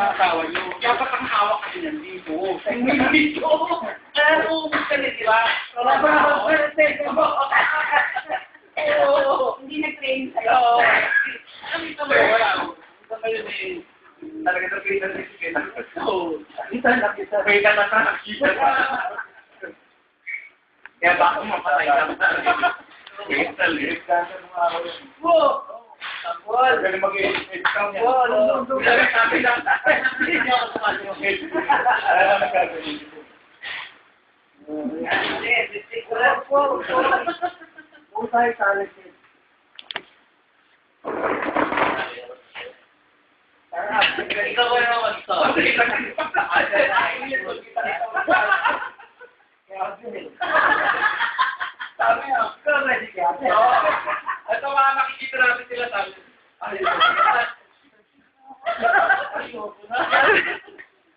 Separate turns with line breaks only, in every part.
asawa niyo. Dapat ang hawak kasi ng dito. Dito. Uubos ka na, di ba?
Hindi nag-train sa'yo.
Ano ito ba? Wala. Ito kayo ni... Talaga na kita na kita. Oo. Kita na kita. Kita na nakakita na. Kaya baka mapatay ka na. Kita liit ka sa mga araw yun. Oo. Tambol. Galing mag-i-edit-count yan. Tambol. Sabi lang. Hindi ako sumali yung edit. Alam na nagkagawin dito.
Usay talented.
Ikaw ko na mag-stop. Sabi nga,
Ready ka?
ito mga makikita natin sila sabi. Ayoko na.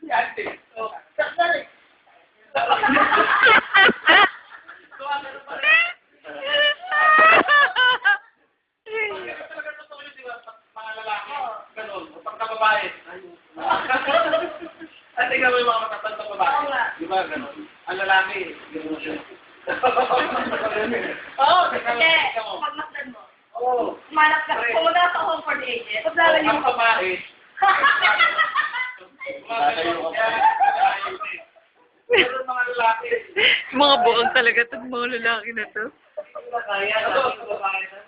Yan din. Sakdali. So, ano pa rin? Talaga totoo yun, di ba? Mga lalaki, ganun. Pagka babae. At tingnan mo yung mga matatanda babae. Di ba, ganun? Ang lalaki, ganun siya. Oo,
Hindi, pag masdan mo.
Oo.
Kumanap ka. Pumunta ka sa home for the ages. Paglalan
Ang
yung
babae, meron mga lalaki.
Mga buong talaga itong mga lalaki na to.
Kaya, ano, babae na.